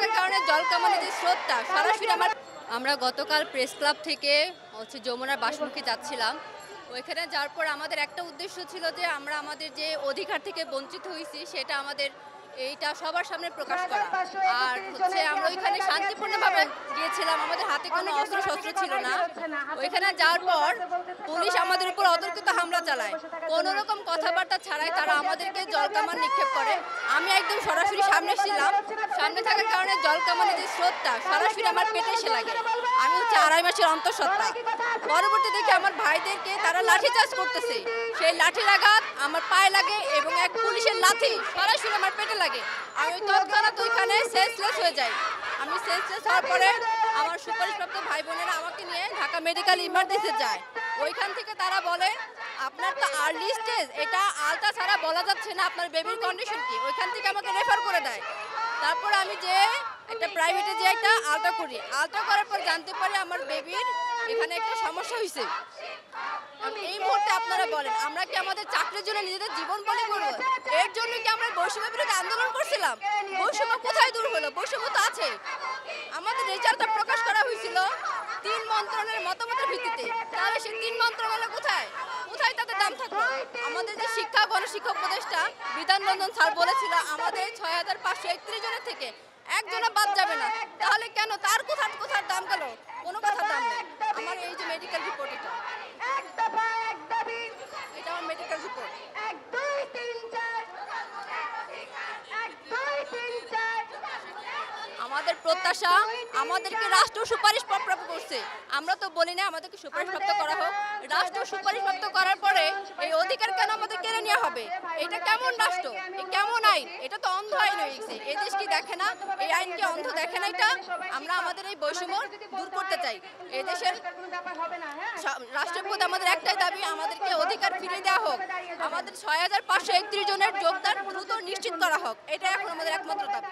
থাকার কারণে জলকামানের যে স্রোতটা সরাসরি আমরা গতকাল প্রেস ক্লাব থেকে যমুনার বাসমুখী যাচ্ছিলাম। ওইখানে যাওয়ার পর আমাদের একটা উদ্দেশ্য ছিল যে আমরা আমাদের যে অধিকার থেকে বঞ্চিত হয়েছি সেটা আমাদের এইটা সবার সামনে প্রকাশ করা। আর আমরা ওইখানে শান্তিপূর্ণভাবে গিয়েছিলাম, আমাদের হাতে কোনো অস্ত্র শস্ত্র ছিল না। ওইখানে যাওয়ার পর পুলিশ আমাদের উপর অতর্কিত হামলা চালায়, কোনো রকম কথাবার্তা ছাড়াই তারা আমাদেরকে জলকামান নিক্ষেপ করে। আমি একদম সরাসরি সামনে ছিলাম, সামনে থাকার কারণে জলকামানের যে স্রোতটা সরাসরি আমার পেটে এসে লাগে। আমি 2.5 মাসের অন্তঃসত্ত্বা। পরবর্তী দেখে আমার ভাইদেরকে তারা লাঠিচার্জ করতেছে, সেই লাঠির আঘাত আমার পায়ে লাগে এবং এক পুলিশের লাঠি সরাসরি আমার পেটে লাগে। আমি তৎক্ষণাৎ ওইখানে সেন্সলেস হয়ে যাই। আমি সেন্সলেস হওয়ার পরে আমার সুপারিশপ্রাপ্ত ভাই বোনেরা আমাকে নিয়ে ঢাকা মেডিকেল ইমার্জেন্সি যায়। ওইখান থেকে তারা বলে আপনার তো আর্লি স্টেজ, এটা আলট্রা ছাড়া বলা যাচ্ছে না আপনার বেবির কন্ডিশন কি। ওইখান থেকে আমাকে রেফার করে দেয়। তারপর আমি যে একটা প্রাইভেটে যে একটা আলট্রা করি, আলট্রা করার পর জানতে পারি আমার বেবির এখানে একটা সমস্যা হয়েছে। এই মুহূর্তে আপনারা বলেন আমরা কি আমাদের চাকরির জন্য নিজেদের জীবন বলি করবো? এর জন্য কি আমরা বৈষম্য বিরোধী আন্দোলন করছিলাম? বৈষম্য কোথায় দূর হলো? বৈষম্য তো আছে। আমাদের রেজাল্টটা প্রকাশ করা হয়েছিল 3 মন্ত্রণালয়ের মতামতের ভিত্তিতে, তাহলে সেই 3 মন্ত্রণালয় কোথায় কোথায় তাদের দাম থাকলো? আমাদের যে শিক্ষা গণশিক্ষা উপদেষ্টা বিধান রঞ্জন স্যার বলেছিল আমাদের 6531 জনের থেকে একজনও বাদ যাবে না, তাহলে কেন তার কোথার দাম গেল? কোনো কথার দাম নেই। আমার এই যে মেডিকেল রিপোর্ট, এটা আমার মেডিকেল রিপোর্ট। আমাদের প্রত্যাশা আমাদেরকে রাষ্ট্র সুপারিশ প্রাপ্ত করছে। আমরা তো বলি না আমাদেরকে সুপারিশপ্রাপ্ত করা হোক। রাষ্ট্র সুপারিশপ্রাপ্ত করার পরে এই অধিকার কেন আমাদের কেড়ে নেওয়া হবে? এটা কেমন রাষ্ট্র? কেমন আইন? এটা তো অন্ধ আইন হয়ে গেছে। এই দেশ কি দেখে না? এই আইনকে অন্ধ দেখে না? এটা আমরা আমাদের এই বৈষম্য দূর করতে চাই। এই দেশের রাষ্ট্রের প্রতি আমাদের একটাই দাবি, আমাদেরকে অধিকার ফিরিয়ে দেওয়া হোক। আমাদের 6531 জনের যোগদান দ্রুত নিশ্চিত করা হোক। এটা এখন আমাদের একমাত্র দাবি।